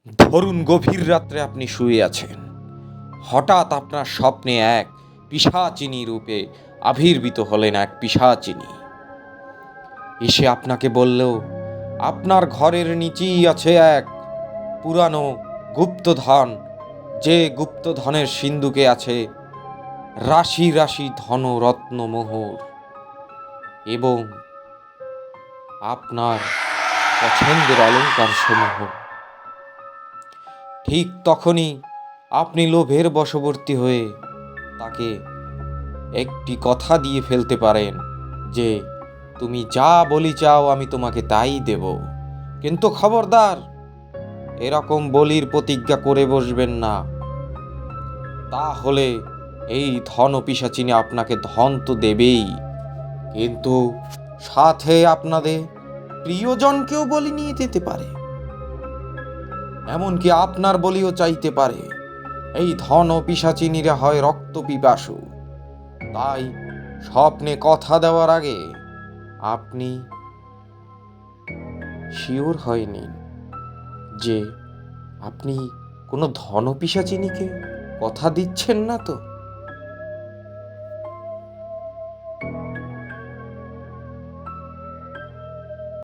ধরুন গভীর রাত্রে আপনি শুয়ে আছেন। হঠাৎ আপনার স্বপ্নে এক পিশাচিনী রূপে আবির্ভূত হলেন এক পিশাচিনী। এসে আপনাকে বলল, আপনার ঘরের নিচেই আছে এক পুরানো গুপ্তধন, যে গুপ্তধনের সিন্ধুকে আছে রাশি রাশি ধন রত্ন মোহর এবং আপনার পছন্দের অলংকার সমূহ। ঠিক তখনই আপনি লোভের বশবর্তী হয়ে তাকে একটি কথা দিয়ে ফেলতে পারেন যে, তুমি যা বলি চাও আমি তোমাকে তাই দেব। কিন্তু খবরদার, এরকম বলির প্রতিজ্ঞা করে বসবেন না। তাহলে এই ধন পিশাচিনী আপনাকে ধন তো দেবেই, কিন্তু সাথে আপনাদের প্রিয়জনকেও বলি নিয়ে যেতে পারে, এমনকি আপনার বলিও চাইতে পারে। এই ধন পিশাচিনীরা হয় রক্ত পিপাসু, তাই স্বপ্নে কথা দেওয়ার আগে আপনি শিওর হয়নি যে আপনি কোনো ধন পিশাচিনীকে কথা দিচ্ছেন না তো।